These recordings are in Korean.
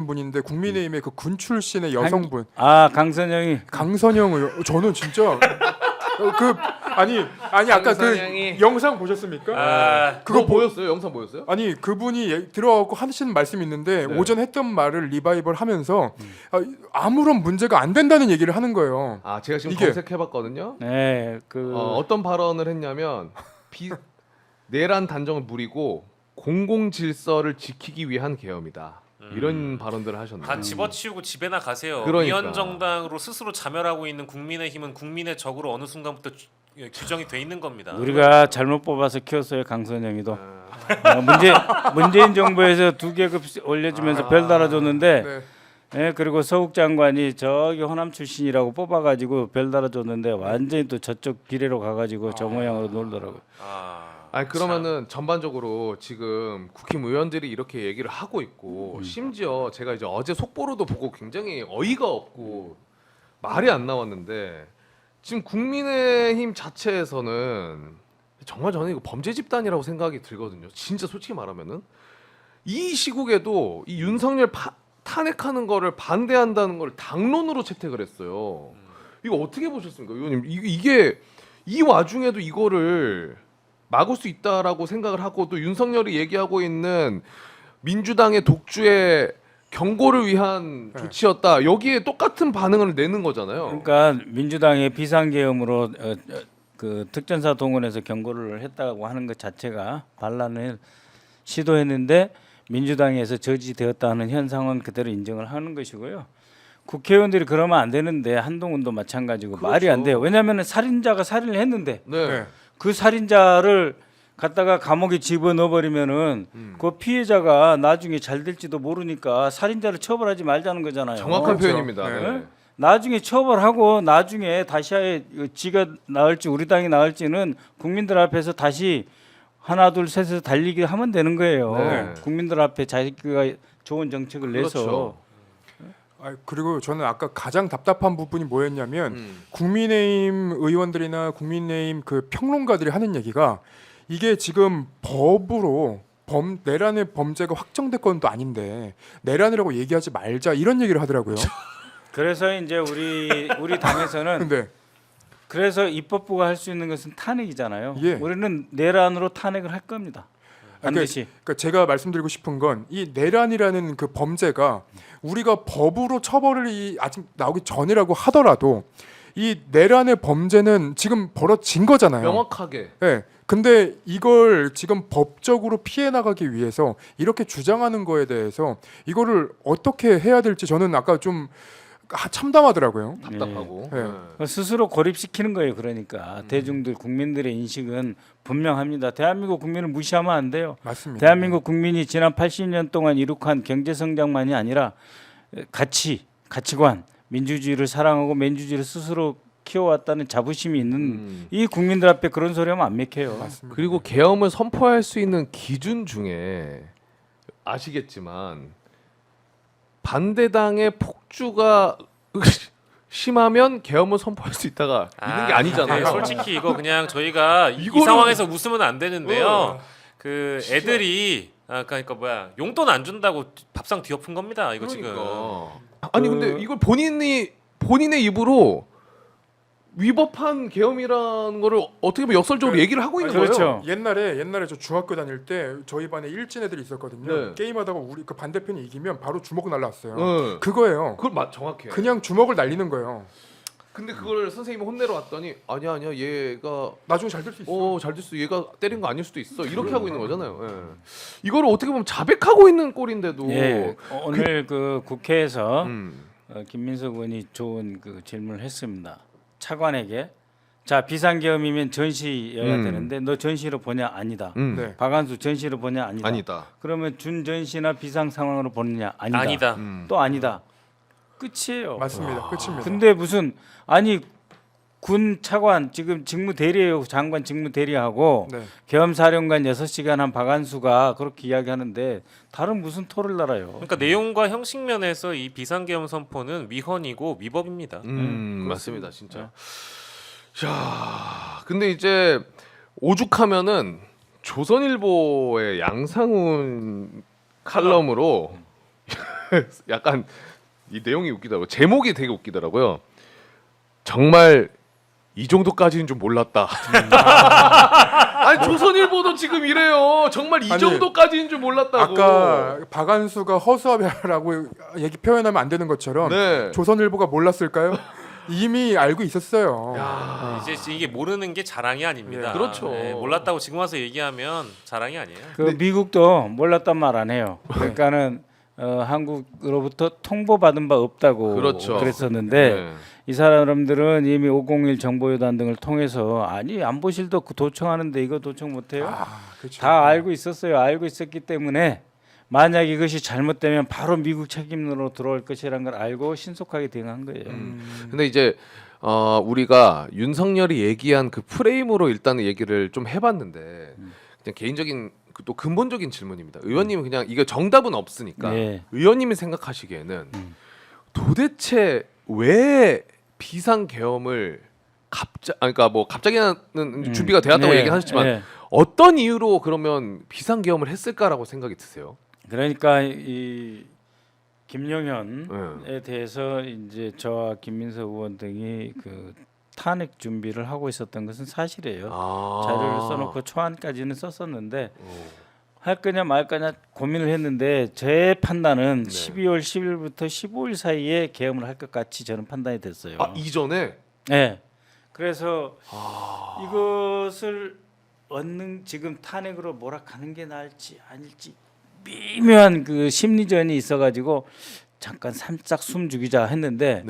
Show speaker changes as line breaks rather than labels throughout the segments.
분인데 국민의힘의 그 군 출신의 여성분
강선영이
강선영 의원 저는 진짜 그 아니 아까 그 영상 보셨습니까?
그거 보였어요? 영상 보였어요?
아니 그분이 들어가고 하시는 말씀이 있는데
네.
오전 했던 말을 리바이벌 하면서 아무런 문제가 안 된다는 얘기를 하는 거예요.
아 제가 지금
이게-
검색해봤거든요.
네,
어떤 발언을 했냐면 내란 단정을 무리고 공공 질서를 지키기 위한 계엄이다. 이런 발언들을 하셨네요.
다 집어치우고 집에나 가세요.
그러니까.
위헌정당으로 스스로 자멸하고 있는 국민의힘은 국민의 적으로 어느 순간부터 규정이 돼 있는 겁니다.
우리가 잘못 뽑아서 키웠어요. 강선영이도 문재인 정부에서 2계급 올려주면서 별 달아줬는데
네.
예, 그리고 서욱 장관이 저기 호남 출신이라고 뽑아가지고 별 달아줬는데 완전히 또 저쪽 비례로 가가지고 저 모양으로 놀더라고요.
아니 그러면은 전반적으로 지금 국힘의원들이 이렇게 얘기를 하고 있고 심지어 제가 이제 어제 속보로도 보고 굉장히 어이가 없고 말이 안 나왔는데 지금 국민의힘 자체에서는 정말 저는 이거 범죄 집단이라고 생각이 들거든요. 진짜 솔직히 말하면은 이 시국에도 이 윤석열 탄핵하는 거를 반대한다는 걸 당론으로 채택을 했어요. 이거 어떻게 보셨습니까, 의원님? 이게 이 와중에도 이거를 막을 수 있다라고 생각을 하고 또 윤석열이 얘기하고 있는 민주당의 독주의 경고를 위한 조치였다. 여기에 똑같은 반응을 내는 거잖아요.
그러니까 민주당의 비상계엄으로 그 특전사 동원해서 경고를 했다고 하는 것 자체가 반란을 시도했는데 민주당에서 저지되었다는 현상은 그대로 인정을 하는 것이고요. 국회의원들이 그러면 안 되는데 한동훈도 마찬가지고
그렇죠.
말이 안 돼요. 왜냐하면 살인자가 살인을 했는데
네.
그 살인자를 갖다가 감옥에 집어넣어 버리면은 그 피해자가 나중에 잘 될지도 모르니까 살인자를 처벌하지 말자는 거잖아요.
정확한
그렇죠.
표현입니다.
네.
네.
나중에 처벌하고 나중에 다시 지가 나을지 우리 당이 나을지는 국민들 앞에서 다시 하나 둘 셋에서 달리기 하면 되는 거예요.
네.
국민들 앞에 자기가 좋은 정책을 내서
그렇죠.
그리고 저는 아까 가장 답답한 부분이 뭐였냐면 국민의힘 의원들이나 국민의힘 그 평론가들이 하는 얘기가 이게 지금 법으로 내란의 범죄가 확정됐건도 아닌데 내란이라고 얘기하지 말자 이런 얘기를 하더라고요.
그래서 이제 우리 당에서는
근데
그래서 입법부가 할 수 있는 것은 탄핵이잖아요.
예.
우리는 내란으로 탄핵을 할 겁니다. 반드시.
그러니까 제가 말씀드리고 싶은 건 이 내란이라는 그 범죄가 우리가 법으로 처벌이 아직 나오기 전이라고 하더라도 이 내란의 범죄는 지금 벌어진 거잖아요.
명확하게.
네. 근데 이걸 지금 법적으로 피해 나가기 위해서 이렇게 주장하는 거에 대해서 이거를 어떻게 해야 될지 저는 아까 좀 참담하더라고요.
답답하고.
네.
스스로 고립시키는 거예요. 그러니까 대중들 국민들의 인식은 분명합니다. 대한민국 국민을 무시하면 안 돼요.
맞습니다.
대한민국 국민이 지난 80년 동안 이룩한 경제 성장만이 아니라 가치관, 민주주의를 사랑하고 민주주의를 스스로 키워왔다는 자부심이 있는 이 국민들 앞에 그런 소리 하면 안 맥혀요.
맞습니다.
그리고 계엄을 선포할 수 있는 기준 중에 아시겠지만 반대당의 폭주가 심하면 계엄을 선포할 수 있다가 있는 게 아니잖아요.
네, 솔직히 이거 그냥 저희가 이
이거는-
상황에서 웃으면 안 되는데요. 그 애들이 그러니까 뭐야 용돈 안 준다고 밥상 뒤엎은 겁니다. 이거 지금.
아니 근데 이걸 본인의 입으로 위법한 계엄이라는 거를 어떻게 보면 역설적으로 얘기를 하고 있는
그렇죠.
거예요.
옛날에 저 중학교 다닐 때 저희 반에 일진 애들이 있었거든요.
네.
게임하다가 우리 그 반대편이 이기면 바로 주먹 날라왔어요.
네.
그거예요.
그걸 정확해.
그냥 주먹을 날리는 거예요.
근데 그걸 선생님이 혼내러 왔더니 아니야 얘가
나중에 잘 될 수 있어.
잘 됐어. 얘가 때린 거 아닐 수도 있어. 이렇게 하고 있는 거잖아요. 예. 이거를 어떻게 보면 자백하고 있는 꼴인데도.
예, 오늘 그 국회에서
음.
김민석 의원이 좋은 그 질문을 했습니다. 차관에게 자 비상계엄이면 전시여야 되는데 너 전시로 보냐 아니다.
네.
박한수 전시로 보냐 아니다.
아니다.
그러면 준전시나 비상 상황으로 보느냐 아니다.
아니다.
또 아니다. 끝이에요.
맞습니다. 끝입니다.
근데 무슨 아니 군 차관 지금 직무 대리예요. 장관 직무 대리하고
네.
계엄사령관 6시간 한 박한수가 그렇게 이야기하는데 다른 무슨 토를 날아요.
그러니까 내용과 형식 면에서 이 비상계엄 선포는 위헌이고 위법입니다.
맞습니다. 진짜. 야, 근데 이제 오죽하면은 조선일보의 양상훈 칼럼으로 약간 이 내용이 웃기더라고요. 제목이 되게 웃기더라고요. 정말 이 정도까지는 좀 몰랐다. 아니 조선일보도 지금 이래요. 정말 이
아니,
정도까지는 좀 몰랐다고.
아까 박한수가 허수아비라고 얘기 표현하면 안 되는 것처럼
네.
조선일보가 몰랐을까요? 이미 알고 있었어요.
이제 이게 모르는 게 자랑이 아닙니다.
네, 그렇죠.
몰랐다고 지금 와서 얘기하면 자랑이 아니에요.
그 미국도 몰랐단 말 안 해요. 그러니까는 한국으로부터 통보받은 바 없다고
그렇죠.
그랬었는데
네.
이 사람들은 이미 501 정보요단 등을 통해서 아니 안보실도 그 도청하는데 이거 도청 못해요?
그렇죠.
다 알고 있었어요. 알고 있었기 때문에 만약 이것이 잘못되면 바로 미국 책임으로 들어올 것이라는 걸 알고 신속하게 대응한 거예요.
근데 이제 우리가 윤석열이 얘기한 그 프레임으로 일단은 얘기를 좀 해봤는데 그냥 개인적인 또 근본적인 질문입니다. 의원님은 그냥 이거 정답은 없으니까
네.
의원님이 생각하시기에는 도대체 왜 비상계엄을 그러니까 뭐 갑자기는 준비가 되었다고
네.
얘기하셨지만
네.
어떤 이유로 그러면 비상계엄을 했을까라고 생각이 드세요?
그러니까 이 김용현에 대해서 이제 저와 김민석 의원 등이 그 탄핵 준비를 하고 있었던 것은 사실이에요. 자료를 써놓고 초안까지는 썼었는데 할 거냐 말 거냐 고민을 했는데 제 판단은 12월 10일부터 15일 사이에 계엄을 할 것 같이 저는 판단이 됐어요.
이전에
네. 그래서 이것을 얻는 지금 탄핵으로 몰아가는 게 나을지 아닐지 미묘한 그 심리전이 있어가지고 잠깐 살짝 숨 죽이자 했는데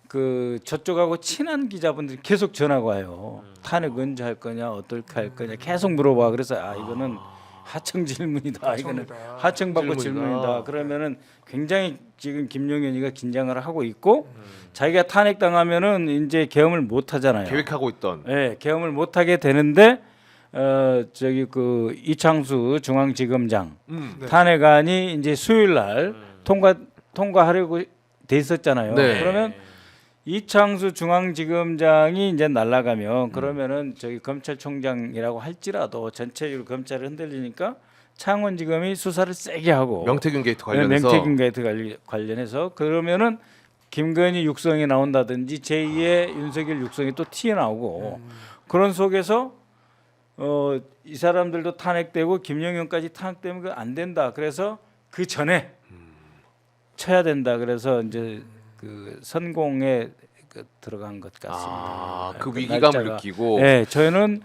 그 저쪽하고 친한 기자분들이 계속 전화가 와요. 탄핵 언제 할 거냐, 어떻게 할 거냐 계속 물어봐. 그래서 이거는 하청 질문이다. 이거는 하청받고 질문이다. 그러면은 굉장히 지금 김용현이가 긴장을 하고 있고 자기가 탄핵당하면은 이제 계엄을 못 하잖아요.
계획하고 있던.
네, 계엄을 못 하게 되는데 저기 그 이창수 중앙지검장 탄핵안이 이제 수요일 날 통과하려고 돼 있었잖아요.
네.
그러면 이창수 중앙지검장이 이제 날아가면 그러면은 저기 검찰총장이라고 할지라도 전체적으로 검찰이 흔들리니까 창원지검이 수사를 세게 하고
명태균 게이트 관련해서
명태균 게이트 관련해서 그러면은 김건희 육성이 나온다든지 제2의 윤석열 육성이 또 튀어나오고 그런 속에서 이 사람들도 탄핵되고 김영현까지 탄핵되면 그거 안 된다. 그래서 그 전에 쳐야 된다. 그래서 이제 그 선공에 들어간 것 같습니다.
그
그
위기감을
날짜가.
느끼고.
네, 저는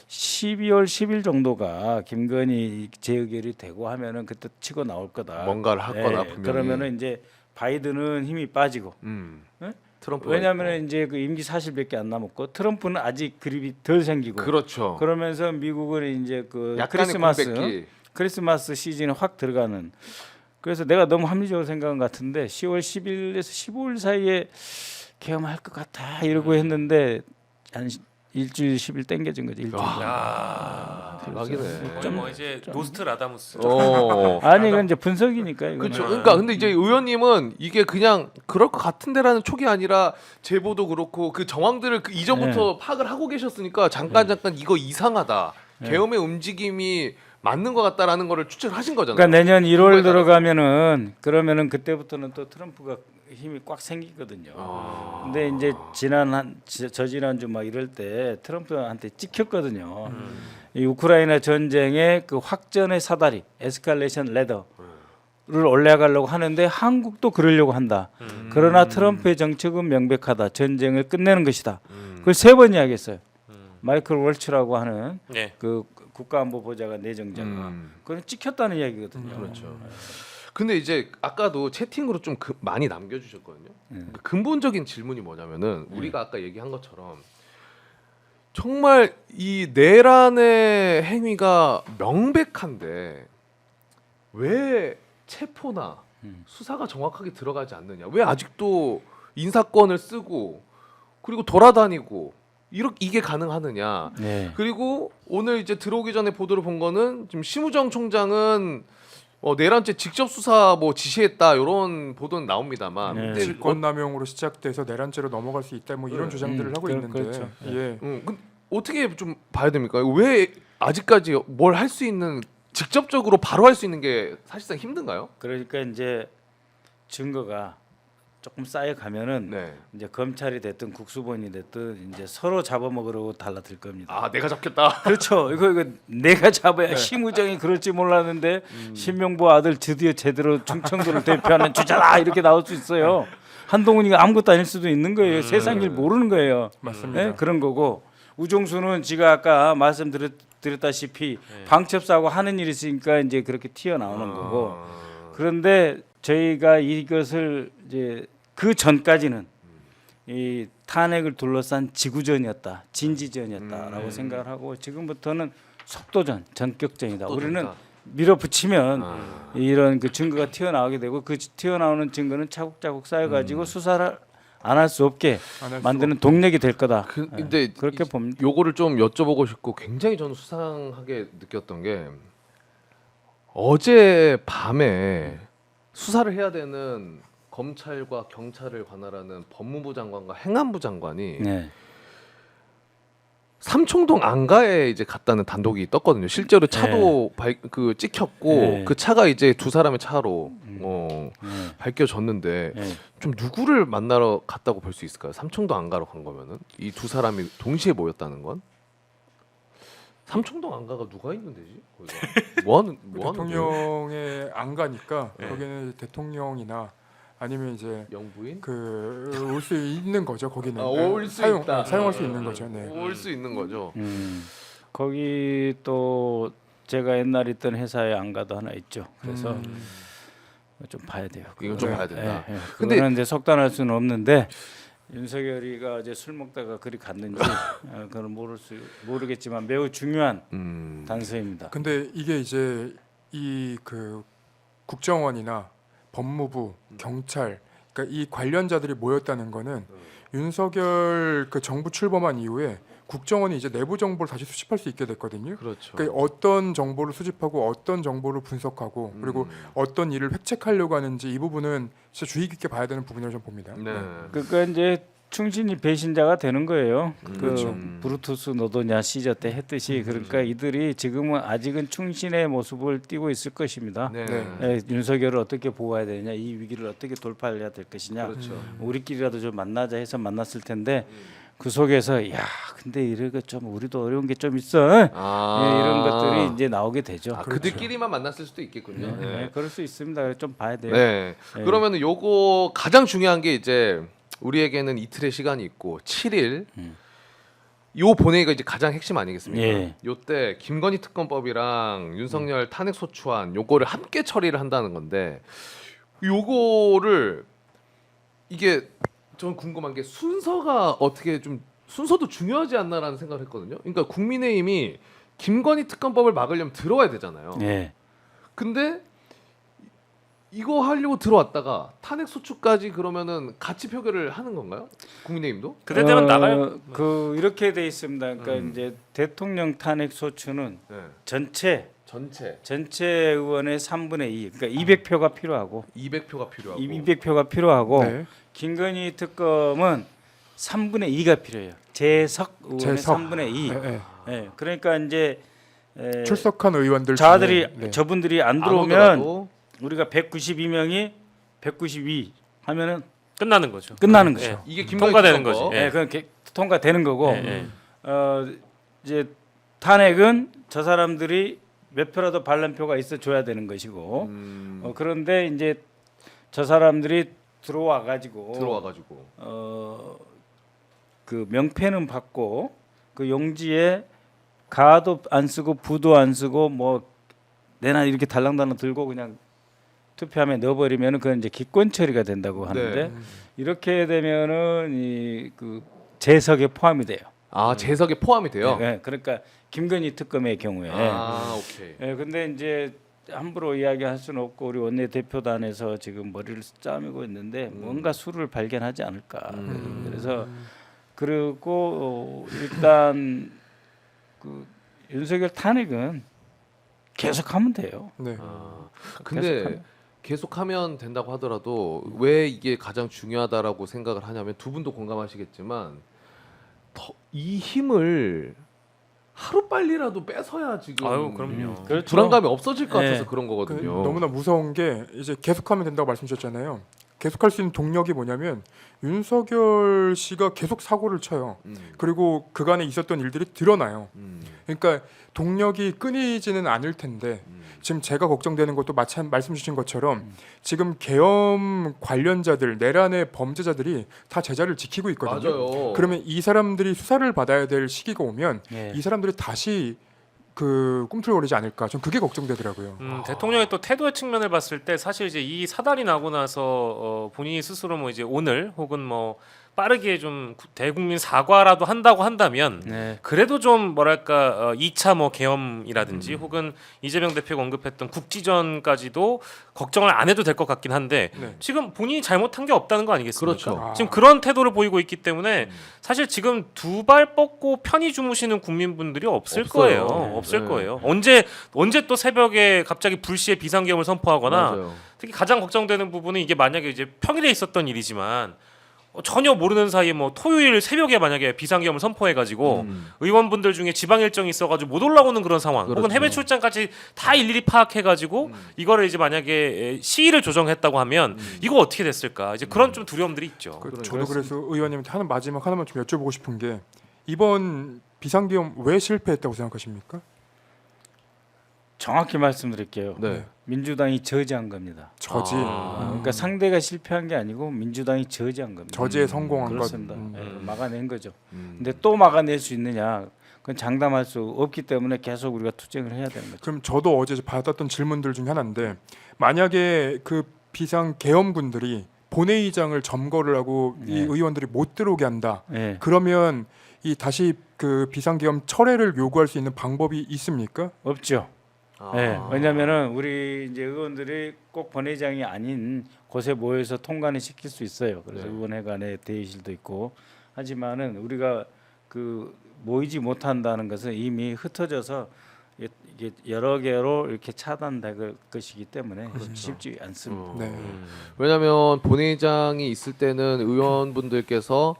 12월 10일 정도가 김건희 재의결이 되고 하면은 그때 치고 나올 거다.
뭔가를 할 거다, 분명히.
그러면은 이제 바이든은 힘이 빠지고. 네?
트럼프
왜냐하면 이제 그 임기 사실밖에 안 남았고 트럼프는 아직 그립이 덜 생기고.
그렇죠.
그러면서 미국은 이제 그
약간의 공백기.
크리스마스 시즌에 확 들어가는. 그래서 내가 너무 합리적으로 생각한 것 같은데 10월 10일에서 15일 사이에 계엄할 것 같아 이러고 했는데 한 일주일 10일 땡겨진 거지. 일주일.
대박이네.
거의 뭐 이제 노스트라다무스.
아니 이건 이제 분석이니까.
그렇죠. 그러니까 근데 이제 의원님은 이게 그냥 그럴 것 같은데라는 촉이 아니라 제보도 그렇고 그 정황들을 그 이전부터 파악을 하고 계셨으니까 잠깐 이거 이상하다. 계엄의 움직임이 맞는 것 같다라는 거를 추측을 하신 거잖아요.
그러니까 내년 1월 들어가면은 그러면은 그때부터는 또 트럼프가 힘이 꽉 생기거든요. 근데 이제 저지난주 막 이럴 때 트럼프한테 찍혔거든요. 이 우크라이나 전쟁의 그 확전의 사다리, 에스컬레이션 레더를 올라가려고 하는데 한국도 그러려고 한다. 그러나 트럼프의 정책은 명백하다. 전쟁을 끝내는 것이다. 그걸 3번 이야기했어요. 마이클 월츠라고 하는 그 국가안보보좌관 내정자가 그건 찍혔다는 이야기거든요.
그렇죠. 근데 이제 아까도 채팅으로 좀 많이 남겨주셨거든요. 그 근본적인 질문이 뭐냐면은 우리가 아까 얘기한 것처럼 정말 이 내란의 행위가 명백한데 왜 체포나 수사가 정확하게 들어가지 않느냐? 왜 아직도 인사권을 쓰고 그리고 돌아다니고 이게 가능하느냐?
네.
그리고 오늘 이제 들어오기 전에 보도를 본 거는 지금 심우정 총장은 내란죄 직접 수사 뭐 지시했다 이런 보도는 나옵니다만
네.
근데
직권남용으로 시작돼서 내란죄로 넘어갈 수 있다 뭐 이런 주장들을 하고 있는데
그렇죠.
예.
근데 어떻게 좀 봐야 됩니까? 왜 아직까지 뭘 할 수 있는 직접적으로 바로 할 수 있는 게 사실상 힘든가요?
그러니까 이제 증거가 조금 쌓여가면은
네.
이제 검찰이 됐든 국수본이 됐든 이제 서로 잡아먹으려고 달라들 겁니다.
아 내가 잡겠다.
그렇죠. 이거 내가 잡아야 심우정이 그럴지 몰랐는데 신명보 아들 드디어 제대로 충청도를 대표하는 주자다 이렇게 나올 수 있어요. 한동훈이가 아무것도 아닐 수도 있는 거예요. 세상 일 모르는 거예요.
맞습니다.
네? 그런 거고 우종수는 지가 아까 말씀드렸다시피 방첩사하고 하는 일이 있으니까 이제 그렇게 튀어나오는 거고 그런데 저희가 이것을 이제 그 전까지는 이 탄핵을 둘러싼 지구전이었다, 진지전이었다라고 생각을 하고 지금부터는 속도전, 전격전이다. 우리는 밀어붙이면 이런 그 증거가 튀어나오게 되고 그 튀어나오는 증거는 차곡차곡 쌓여가지고 수사를 안 할 수 없게
안할
만드는 동력이 될 거다.
근데
그렇게 봅니다.
요거를 좀 여쭤보고 싶고 굉장히 저는 수상하게 느꼈던 게 어제 밤에 수사를 해야 되는 검찰과 경찰을 관할하는 법무부 장관과 행안부 장관이
네.
삼청동 안가에 이제 갔다는 단독이 떴거든요. 실제로 차도 그 찍혔고
네.
그 차가 이제 두 사람의 차로
네.
밝혀졌는데
네.
좀 누구를 만나러 갔다고 볼 수 있을까요? 삼청동 안가로 간 거면은 이 두 사람이 동시에 모였다는 건 삼청동 안가가 누가 있는 데지? 거기가 뭐 하는 데예요?
대통령에 안 가니까 거기는 대통령이나 아니면 이제
영부인?
그 올 수 있는 거죠. 거기는
올 수 있다.
사용할 수 있는 거죠. 네.
올 수 있는 거죠.
거기 또 제가 옛날에 있던 회사에 안 가도 하나 있죠. 그래서 좀 봐야 돼요.
이건 좀
네.
봐야 된다.
근데 그거는 이제 속단할 수는 없는데 윤석열이가 어제 술 먹다가 그리 갔는지 그건 모르겠지만 매우 중요한 단서입니다.
근데 이게 이제 이 그 국정원이나 법무부, 경찰, 그러니까 이 관련자들이 모였다는 거는 윤석열 그 정부 출범한 이후에 국정원이 이제 내부 정보를 다시 수집할 수 있게 됐거든요.
그렇죠.
그러니까 어떤 정보를 수집하고 어떤 정보를 분석하고 그리고 어떤 일을 획책하려고 하는지 이 부분은 진짜 주의 깊게 봐야 되는 부분이라고 저는 봅니다.
네.
그러니까 이제 충신이 배신자가 되는 거예요.
그렇죠.
그 브루투스 노도냐 시저 때 했듯이 그러니까 이들이 지금은 아직은 충신의 모습을 띠고 있을 것입니다.
네.
예, 윤석열을 어떻게 보호해야 되냐, 이 위기를 어떻게 돌파해야 될 것이냐.
그렇죠.
우리끼리라도 좀 만나자 해서 만났을 텐데 그 속에서 야, 근데 이렇게 좀 우리도 어려운 게 좀 있어. 예, 이런 것들이 이제 나오게 되죠.
그들끼리만 만났을 수도 있겠군요.
네, 그럴 수 있습니다. 좀 봐야 돼요.
네. 그러면은 요거 가장 중요한 게 이제 우리에게는 이틀의 시간이 있고 7일 요 본회의가 이제 가장 핵심 아니겠습니까?
예.
요때 김건희 특검법이랑 윤석열 탄핵 소추안 요거를 함께 처리를 한다는 건데 요거를 이게 전 궁금한 게 순서가 어떻게 좀 순서도 중요하지 않나라는 생각을 했거든요. 그러니까 국민의힘이 김건희 특검법을 막으려면 들어와야 되잖아요.
예.
근데 이거 하려고 들어왔다가 탄핵 소추까지 그러면은 같이 표결을 하는 건가요? 국민의힘도?
그때 되면 나가요.
그 이렇게 돼 있습니다. 그러니까 이제 대통령 탄핵 소추는
네.
전체 의원의 3분의 2, 그러니까 200표가 필요하고
200표가 필요하고
200표가 필요하고
네.
김건희 특검은 3분의 2가 필요해요. 재석 의원의
재석.
3분의 2.
네, 네.
예, 그러니까 이제
출석한 의원들
자들이
중에, 네.
저분들이 안
안
들어오면
오더라도
우리가 192명이 192 하면은
끝나는 거죠.
끝나는 거죠.
이게 김건희
통과되는
특검법.
거지.
예, 그건 통과되는 거고
예.
이제 탄핵은 저 사람들이 몇 표라도 반란표가 있어 줘야 되는 것이고 그런데 이제 저 사람들이 들어와 가지고 그 명패는 받고 그 용지에 가도 안 쓰고 부도 안 쓰고 뭐 내나 이렇게 달랑달랑 들고 그냥 투표함에 넣어버리면은 그건 이제 기권 처리가 된다고 하는데
네.
이렇게 되면은 이 그 재석에 포함이 돼요.
아 재석에 포함이 돼요?
네, 그러니까 김건희 특검의 경우에.
아 오케이.
예, 근데 이제 함부로 이야기할 수는 없고 우리 원내 대표단에서 지금 머리를 짜매고 있는데 뭔가 수를 발견하지 않을까. 그래서 그리고 일단 그 윤석열 탄핵은 계속하면 돼요.
네.
근데 계속하면 된다고 하더라도 왜 이게 가장 중요하다라고 생각을 하냐면 두 분도 공감하시겠지만 이 힘을 하루 빨리라도 뺏어야 지금
아유, 그럼요.
그렇죠.
불안감이 없어질 것 같아서
네.
그런
그
거거든요.
너무나 무서운 게 이제 계속하면 된다고 말씀 주셨잖아요. 계속할 수 있는 동력이 뭐냐면 윤석열 씨가 계속 사고를 쳐요. 그리고 그간에 있었던 일들이 드러나요. 그러니까 동력이 끊이지는 않을 텐데 지금 제가 걱정되는 것도 말씀 주신 것처럼 지금 계엄 관련자들 내란의 범죄자들이 다 제자를 지키고 있거든요.
맞아요.
그러면 이 사람들이 수사를 받아야 될 시기가 오면
예.
이 사람들이 다시 그 꿈틀거리지 않을까? 전 그게 걱정되더라고요.
대통령의 또 태도의 측면을 봤을 때 사실 이제 이 사달이 나고 나서 본인이 스스로 뭐 이제 오늘 혹은 뭐 빠르게 좀 대국민 사과라도 한다고 한다면
네.
그래도 좀 뭐랄까 2차 뭐 계엄이라든지 혹은 이재명 대표가 언급했던 국지전까지도 걱정을 안 해도 될 것 같긴 한데
네.
지금 본인이 잘못한 게 없다는 거 아니겠습니까?
그렇죠.
지금 그런 태도를 보이고 있기 때문에 사실 지금 두 발 뻗고 편히 주무시는 국민분들이 없을
없어요.
거예요.
네.
없을
네.
거예요. 언제 또 새벽에 갑자기 불시에 비상계엄을 선포하거나
맞아요.
특히 가장 걱정되는 부분은 이게 만약에 이제 평일에 있었던 일이지만 전혀 모르는 사이에 뭐 토요일 새벽에 만약에 비상계엄을 선포해가지고 의원분들 중에 지방 일정이 있어가지고 못 올라오는 그런 상황,
그렇죠.
혹은 해외 출장까지 다 일일이 파악해가지고 이거를 이제 만약에 시일을 조정했다고 하면 이거 어떻게 됐을까? 이제 그런 좀 두려움들이 있죠.
저도 그래서 의원님한테 마지막 하나만 좀 여쭤보고 싶은 게 이번 비상계엄 왜 실패했다고 생각하십니까?
정확히 말씀드릴게요.
네.
민주당이 저지한 겁니다.
저지,
그러니까 상대가 실패한 게 아니고 민주당이 저지한 겁니다.
저지에 성공한 것.
그렇습니다. 예, 막아낸 거죠.
음.
근데 또 막아낼 수 있느냐? 그건 장담할 수 없기 때문에 계속 우리가 투쟁을 해야 되는 거죠.
그럼 저도 어제 받았던 질문들 중에 하나인데 만약에 그 비상 계엄군들이 본회의장을 점거를 하고 이
네.
의원들이 못 들어오게 한다.
예.
그러면 이 다시 그 비상계엄 철회를 요구할 수 있는 방법이 있습니까?
없죠.
아.
예. 왜냐하면은 우리 이제 의원들이 꼭 본회의장이 아닌 곳에 모여서 통과는 시킬 수 있어요. 그래서
네.
의원회관에 대의실도 있고 하지만은 우리가 그 모이지 못한다는 것은 이미 흩어져서 이게 여러 개로 이렇게 차단될 것이기 때문에 쉽지 않습니다.
네.
왜냐하면 본회의장이 있을 때는 의원분들께서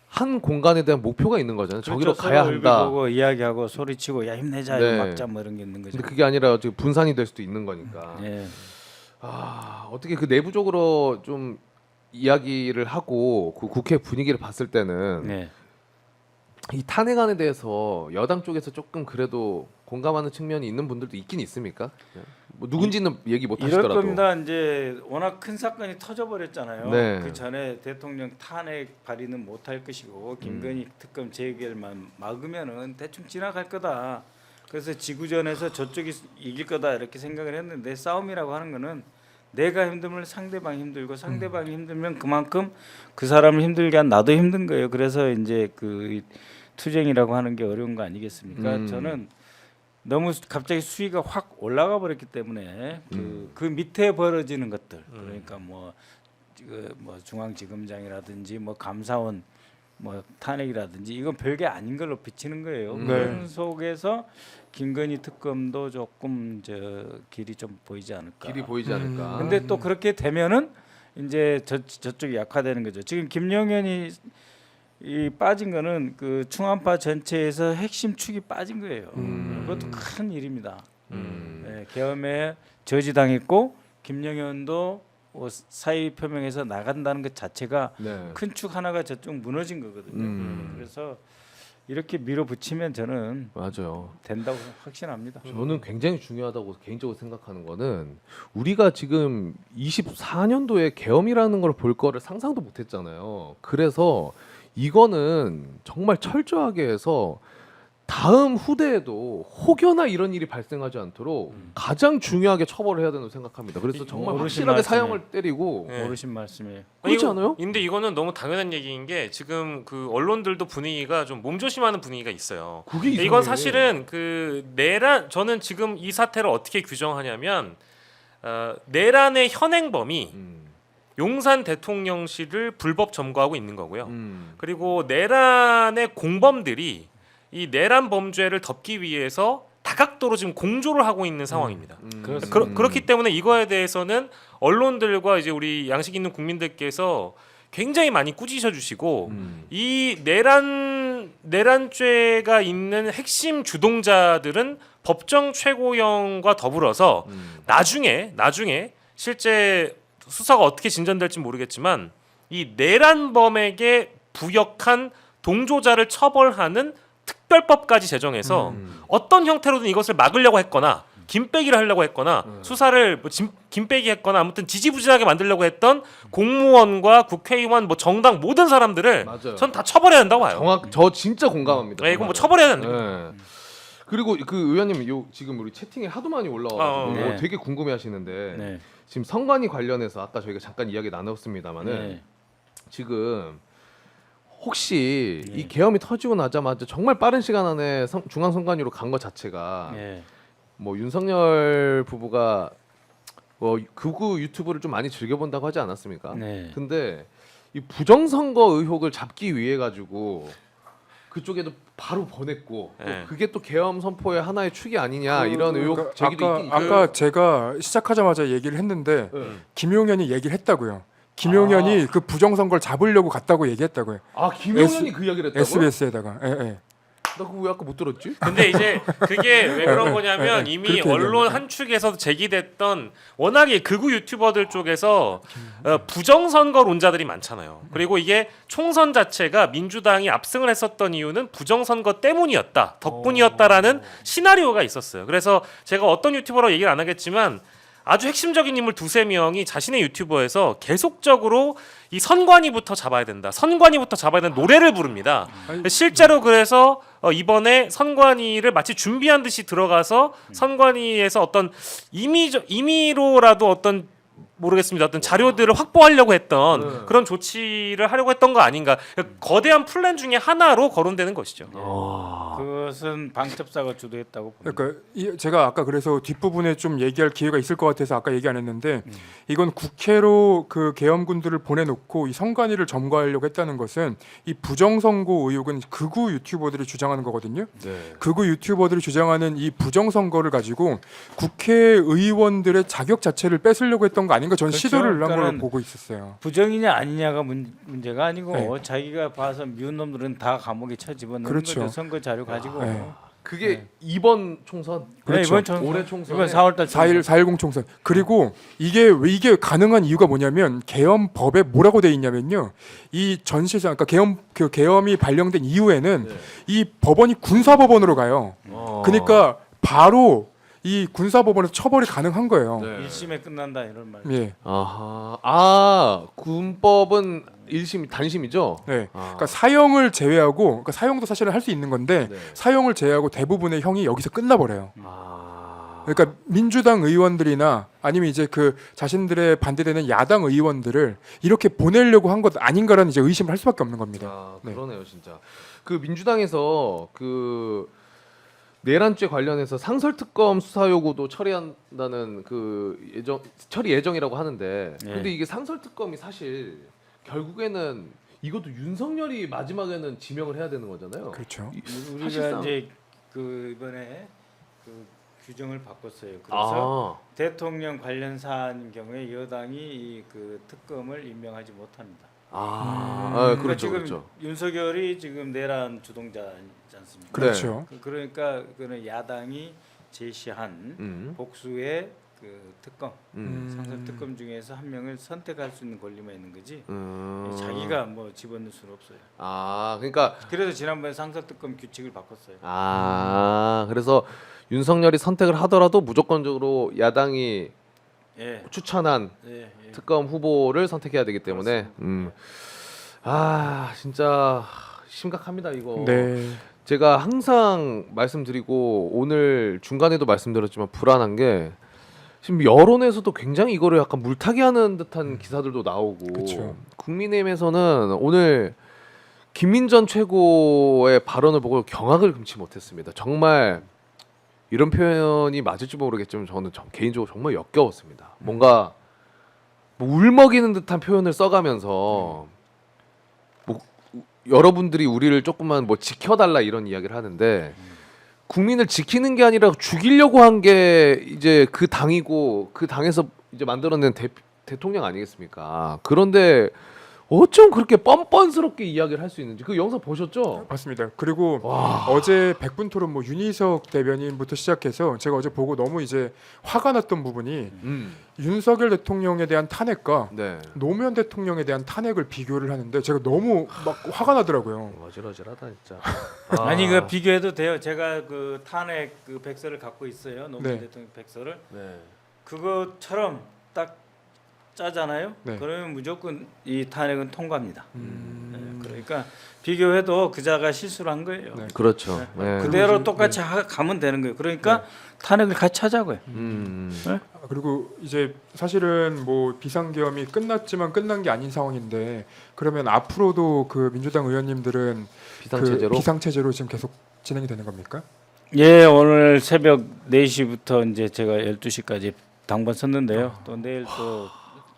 한 공간에 대한 목표가 있는 거잖아요. 저기로
그렇죠.
가야
서로
한다.
얼굴 보고 이야기하고 소리치고 야 힘내자
네.
막자 뭐 이런 게 있는 거죠.
근데 그게 아니라 지금 분산이 될 수도 있는 거니까.
예.
아, 어떻게 그 내부적으로 좀 이야기를 하고 그 국회 분위기를 봤을 때는
네.
이 탄핵안에 대해서 여당 쪽에서 조금 그래도 공감하는 측면이 있는 분들도 있긴 있습니까? 뭐 누군지는 얘기 못
이럴
하시더라도.
겁니다. 이제 워낙 큰 사건이 터져버렸잖아요.
네.
그 전에 대통령 탄핵 발의는 못할 것이고 김건희 특검 재결만 막으면은 대충 지나갈 거다. 그래서 지구전에서 저쪽이 이길 거다 이렇게 생각을 했는데 싸움이라고 하는 거는 내가 힘들면 상대방이 힘들고 상대방이 힘들면 그만큼 그 사람을 힘들게 한 나도 힘든 거예요. 그래서 이제 그 투쟁이라고 하는 게 어려운 거 아니겠습니까? 저는 너무 갑자기 수위가 확 올라가 버렸기 때문에 그 밑에 벌어지는 것들 그러니까 뭐 중앙지검장이라든지 뭐 감사원 뭐 탄핵이라든지 이건 별게 아닌 걸로 비치는 거예요. 그런 속에서 김건희 특검도 조금 길이 좀 보이지 않을까.
길이 보이지 않을까.
근데 또 그렇게 되면은 이제 저쪽이 약화되는 거죠. 지금 김용현이 이 빠진 거는 그 충암파 전체에서 핵심 축이 빠진 거예요. 그것도 큰 일입니다. 네, 계엄에 저지당했고 김용현도 사의 표명해서 나간다는 것 자체가
네.
큰 축 하나가 저쪽 무너진 거거든요. 그래서 이렇게 밀어붙이면 저는
맞아요.
된다고 확신합니다.
저는 굉장히 중요하다고 개인적으로 생각하는 거는 우리가 지금 24년도에 계엄이라는 걸 볼 거를 상상도 못했잖아요. 그래서 이거는 정말 철저하게 해서 다음 후대에도 혹여나 이런 일이 발생하지 않도록 가장 중요하게 처벌을 해야 된다고 생각합니다. 그래서 정말
어르신
확실하게
말씀에.
사형을 때리고
네.
어르신 말씀이에요.
그렇지 않아요?
근데 이거는 너무 당연한 얘기인 게 지금 그 언론들도 분위기가 좀 몸조심하는 분위기가 있어요.
그게 이상해.
이건 사실은 그 내란 저는 지금 이 사태를 어떻게 규정하냐면 내란의 현행범이 용산 대통령실을 불법 점거하고 있는 거고요. 그리고 내란의 공범들이 이 내란 범죄를 덮기 위해서 다각도로 지금 공조를 하고 있는 상황입니다.
그렇습니다.
그렇기 때문에 이거에 대해서는 언론들과 이제 우리 양식 있는 국민들께서 굉장히 많이 꾸짖어 주시고 이 내란죄가 있는 핵심 주동자들은 법정 최고형과 더불어서 나중에 실제 수사가 어떻게 진전될지 모르겠지만 이 내란범에게 부역한 동조자를 처벌하는 특별법까지 제정해서 어떤 형태로든 이것을 막으려고 했거나 김빼기를 하려고 했거나 수사를 뭐 김빼기 했거나 아무튼 지지부진하게 만들려고 했던 공무원과 국회의원 뭐 정당 모든 사람들을
맞아요.
전 다 처벌해야 된다고 봐요.
저 진짜 공감합니다.
네, 이거 뭐 처벌해야 된다.
네. 그리고 그 의원님 요 지금 우리 채팅에 하도 많이 올라와가지고
네.
되게 궁금해하시는데
네.
지금 선관위 관련해서 아까 저희가 잠깐 이야기 나눴습니다만은
네.
지금 혹시
네.
이 계엄이 터지고 나자마자 정말 빠른 시간 안에 중앙선관위로 간 것 자체가
네.
뭐 윤석열 부부가 뭐 극우 유튜브를 좀 많이 즐겨본다고 하지 않았습니까?
네.
근데 이 부정선거 의혹을 잡기 위해 가지고 그쪽에도 바로 보냈고 또
네.
그게 또 계엄 선포의 하나의 축이 아니냐 이런 의혹
그러니까
제기도 있긴
아까 제가 시작하자마자 얘기를 했는데
네.
김용현이 얘기를 했다고요. 김용현이 그 부정선거를 잡으려고 갔다고 얘기했다고요.
아 김용현이 그 이야기를 했다고?
SBS에다가. 예.
나 그거 왜 아까 못 들었지?
근데 이제 그게 왜 그런 거냐면
네,
이미
그렇게
언론
얘기합니다.
한 축에서 제기됐던 워낙에 극우 유튜버들 쪽에서 부정선거론자들이 많잖아요. 그리고 이게 총선 자체가 민주당이 압승을 했었던 이유는 부정선거 때문이었다, 덕분이었다라는 시나리오가 있었어요. 그래서 제가 어떤 유튜버로 얘기를 안 하겠지만 아주 핵심적인 인물 두세 명이 자신의 유튜버에서 계속적으로 이 선관위부터 잡아야 된다, 선관위부터 잡아야 된다 노래를 부릅니다. 실제로 그래서 이번에 선관위를 마치 준비한 듯이 들어가서 선관위에서 어떤 임의로라도 어떤 모르겠습니다. 어떤 자료들을 확보하려고 했던 그런 조치를 하려고 했던 거 아닌가. 거대한 플랜 중에 하나로 거론되는 것이죠.
그것은 방첩사가 주도했다고 봅니다.
그러니까 제가 아까 그래서 뒷부분에 좀 얘기할 기회가 있을 것 같아서 아까 얘기 안 했는데 이건 국회로 그 계엄군들을 보내놓고 이 선관위를 점거하려고 했다는 것은 이 부정선거 의혹은 극우 유튜버들이 주장하는 거거든요.
네.
극우 유튜버들이 주장하는 이 부정선거를 가지고 국회의원들의 자격 자체를 뺏으려고 했던 거 아닌가 저는
그렇죠.
시도를 한 걸로
그러니까는
보고 있었어요.
부정이냐 아니냐가 문제가 아니고
네.
자기가 봐서 미운 놈들은 다 감옥에 쳐집어넣는
그렇죠.
거죠. 선거 자료 가지고.
네.
그게 이번 총선
그렇죠.
이번 총선,
올해 총선에
이번 4월달
4.10 총선. 그리고 이게 가능한 이유가 뭐냐면 계엄법에 뭐라고 돼 있냐면요. 이 전시장 그러니까 계엄이 발령된 이후에는
네.
이 법원이 군사법원으로 가요. 그러니까 바로 이 군사법원에서 처벌이 가능한 거예요.
네.
1심에 끝난다 이런 말.
예.
아하. 군법은 1심 단심이죠?
네. 그러니까 사형을 제외하고 그러니까 사형도 사실은 할 수 있는 건데
네.
사형을 제외하고 대부분의 형이 여기서 끝나버려요. 그러니까 민주당 의원들이나 아니면 이제 그 자신들의 반대되는 야당 의원들을 이렇게 보내려고 한 것 아닌가라는 이제 의심을 할 수밖에 없는 겁니다. 네.
그러네요, 진짜. 그 민주당에서 그 내란죄 관련해서 상설특검 수사 요구도 처리한다는 그 처리 예정이라고 하는데,
네.
근데 이게 상설특검이 사실 결국에는 이것도 윤석열이 마지막에는 지명을 해야 되는 거잖아요.
그렇죠.
우리가
사실상-
이제 그 이번에 그 규정을 바꿨어요. 그래서 대통령 관련 사안인 경우에 여당이 이 그 특검을 임명하지 못합니다.
그렇죠,
그러니까 지금
그렇죠.
윤석열이 지금 내란 주동자지 않습니까?
그렇죠.
그러니까 그는 야당이 제시한 복수의 그 특검, 상설 특검 중에서 한 명을 선택할 수 있는 권리만 있는 거지. 자기가 뭐 집어넣을 수는 없어요.
그러니까
그래서 지난번에 상설 특검 규칙을 바꿨어요.
그래서 윤석열이 선택을 하더라도 무조건적으로 야당이
예,
추천한
예, 예.
특검 후보를 선택해야 되기 때문에 진짜 심각합니다 이거.
네.
제가 항상 말씀드리고 오늘 중간에도 말씀드렸지만 불안한 게 지금 여론에서도 굉장히 이거를 약간 물타기하는 듯한 기사들도 나오고
그쵸.
국민의힘에서는 오늘 김민전 최고의 발언을 보고 경악을 금치 못했습니다. 정말 이런 표현이 맞을지 모르겠지만 저는 개인적으로 정말 역겨웠습니다. 뭔가 뭐 울먹이는 듯한 표현을 써가면서 뭐 여러분들이 우리를 조금만 뭐 지켜달라 이런 이야기를 하는데 국민을 지키는 게 아니라 죽이려고 한 게 이제 그 당이고 그 당에서 이제 만들어낸 대통령 아니겠습니까? 그런데 어쩜 그렇게 뻔뻔스럽게 이야기를 할 수 있는지 그 영상 보셨죠?
맞습니다. 그리고
와.
어제 백분토론 뭐 윤희석 대변인부터 시작해서 제가 어제 보고 너무 이제 화가 났던 부분이 윤석열 대통령에 대한 탄핵과
네.
노무현 대통령에 대한 탄핵을 비교를 하는데 제가 너무 막 화가 나더라고요.
어질어질하다 진짜.
아니 그 비교해도 돼요. 제가 그 탄핵 그 백서를 갖고 있어요. 노무현
네.
대통령 백서를
네.
그것처럼 딱 짜잖아요.
네.
그러면 무조건 이 탄핵은 통과입니다. 네, 그러니까 비교해도 그자가 실수를 한 거예요.
네.
그렇죠. 네.
그대로 똑같이 가면 되는 거예요. 그러니까 탄핵을 같이 하자고요.
그리고 이제 사실은 뭐 비상계엄이 끝났지만 끝난 게 아닌 상황인데 그러면 앞으로도 그 민주당 의원님들은
비상체제로?
그 비상체제로 지금 계속 진행이 되는 겁니까?
예, 오늘 새벽 4시부터 이제 제가 12시까지 당번 섰는데요. 또 내일 또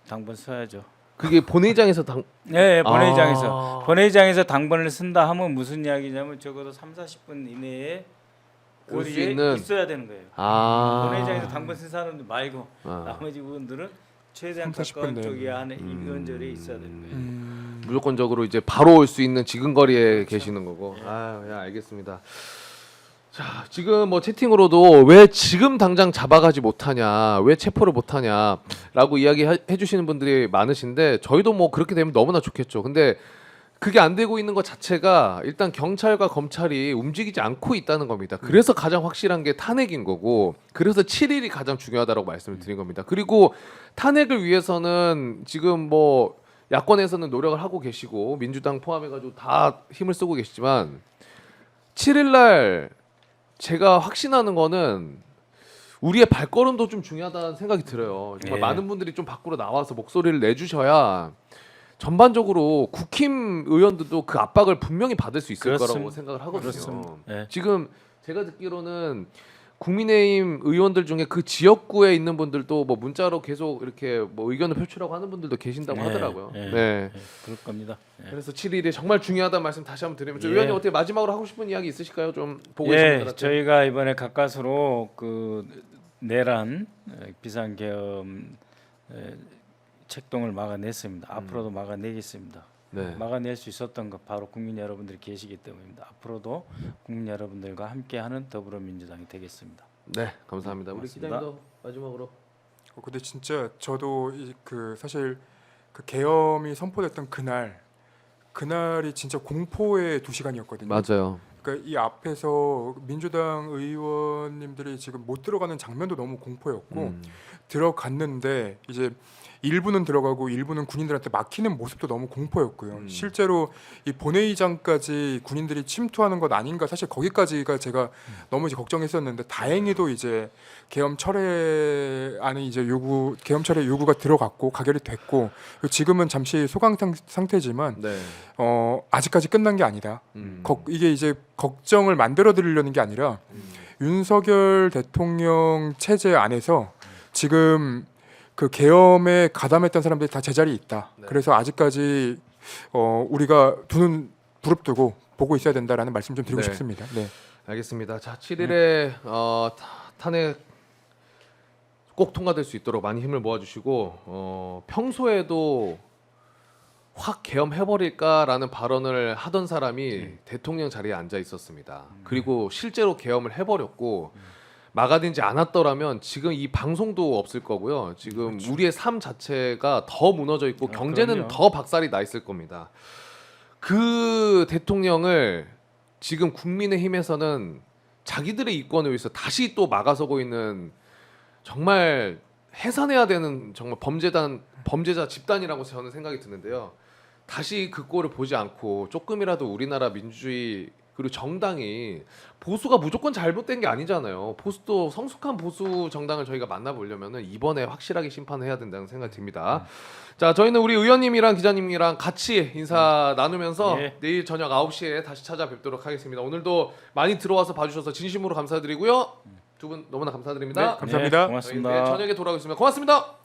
당번 서야죠.
그게 본회의장에서 당.
네, 본회의장에서 당번을 쓴다 하면 무슨 이야기냐면 적어도 3-40분 이내에
올수
거리에
있는-
있어야 되는 거예요.
아.
본회의장에서 당번 쓴 사람들 말고
아.
나머지 분들은 최대한
30분
가까운
내에.
쪽에 안에 의원절에 있어야 되는 거예요.
무조건적으로 이제 바로 올 수 있는 지근거리에 계시는 거고. 아, 야, 알겠습니다. 자, 지금 뭐 채팅으로도 왜 지금 당장 잡아가지 못하냐, 왜 체포를 못하냐라고 이야기해 주시는 분들이 많으신데 저희도 뭐 그렇게 되면 너무나 좋겠죠. 근데 그게 안 되고 있는 것 자체가 일단 경찰과 검찰이 움직이지 않고 있다는 겁니다. 그래서 가장 확실한 게 탄핵인 거고, 그래서 7일이 가장 중요하다고 말씀을 드린 겁니다. 그리고 탄핵을 위해서는 지금 뭐 야권에서는 노력을 하고 계시고 민주당 포함해가지고 다 힘을 쓰고 계시지만 7일날 제가 확신하는 거는 우리의 발걸음도 좀 중요하다는 생각이 들어요. 정말
예.
많은 분들이 좀 밖으로 나와서 목소리를 내주셔야 전반적으로 국힘 의원들도 그 압박을 분명히 받을 수 있을 거라고
그렇습니다.
생각을 하거든요.
그렇습니다. 예.
지금 제가 듣기로는 국민의힘 의원들 중에 그 지역구에 있는 분들도 뭐 문자로 계속 이렇게 뭐 의견을 표출하고 하는 분들도 계신다고
네,
하더라고요.
네.
네.
예, 그럴 겁니다. 예.
그래서 7일이 정말 중요하다는 말씀 다시 한번 드리면서
예.
의원님 어떻게 마지막으로 하고 싶은 이야기 있으실까요? 좀 보고 계신
예,
분들한테.
저희가 이번에 가까스로 그 내란 비상계엄 책동을 막아냈습니다. 앞으로도 막아내겠습니다.
네.
막아낼 수 있었던 것 바로 국민 여러분들이 계시기 때문입니다. 앞으로도 국민 여러분들과 함께하는 더불어민주당이 되겠습니다.
네, 감사합니다. 우리
고맙습니다.
기자님도 마지막으로.
근데 진짜 저도 그 사실 그 계엄이 선포됐던 그날이 진짜 공포의 2시간이었거든요.
맞아요.
그러니까 이 앞에서 민주당 의원님들이 지금 못 들어가는 장면도 너무 공포였고 들어갔는데 이제 일부는 들어가고 일부는 군인들한테 막히는 모습도 너무 공포였고요. 실제로 이 본회의장까지 군인들이 침투하는 것 아닌가 사실 거기까지가 제가 너무 이제 걱정했었는데 다행히도 이제 계엄 철회안에 이제 계엄 철회 요구가 들어갔고 가결이 됐고 지금은 잠시 소강 상태지만
네.
아직까지 끝난 게 아니다. 이게 이제 걱정을 만들어 드리려는 게 아니라 윤석열 대통령 체제 안에서 지금 그 계엄에 가담했던 사람들이 다 제자리에 있다.
네.
그래서 아직까지 우리가 두 눈 부릅뜨고 보고 있어야 된다라는 말씀 좀 드리고
네.
싶습니다. 네.
알겠습니다. 자, 7일에 탄핵 꼭 통과될 수 있도록 많이 힘을 모아주시고 평소에도 확 계엄해버릴까라는 발언을 하던 사람이 대통령 자리에 앉아 있었습니다. 그리고 실제로 계엄을 해버렸고 막아내지 않았더라면 지금 이 방송도 없을 거고요. 지금 우리의 삶 자체가 더 무너져 있고 경제는
그럼요.
더 박살이 나 있을 겁니다. 그 대통령을 지금 국민의힘에서는 자기들의 이권을 위해서 다시 또 막아서고 있는 정말 해산해야 되는 정말 범죄자 집단이라고 저는 생각이 드는데요. 다시 그 꼴을 보지 않고 조금이라도 우리나라 민주주의 그리고 정당이 보수가 무조건 잘못된 게 아니잖아요. 보수도 성숙한 보수 정당을 저희가 만나보려면 이번에 확실하게 심판해야 된다는 생각이 듭니다. 자, 저희는 우리 의원님이랑 기자님이랑 같이 인사 나누면서
예.
내일 저녁 9시에 다시 찾아뵙도록 하겠습니다. 오늘도 많이 들어와서 봐주셔서 진심으로 감사드리고요. 두 분 너무나 감사드립니다.
네, 감사합니다.
네, 고맙습니다.
저희 내일 저녁에 돌아오겠습니다. 고맙습니다.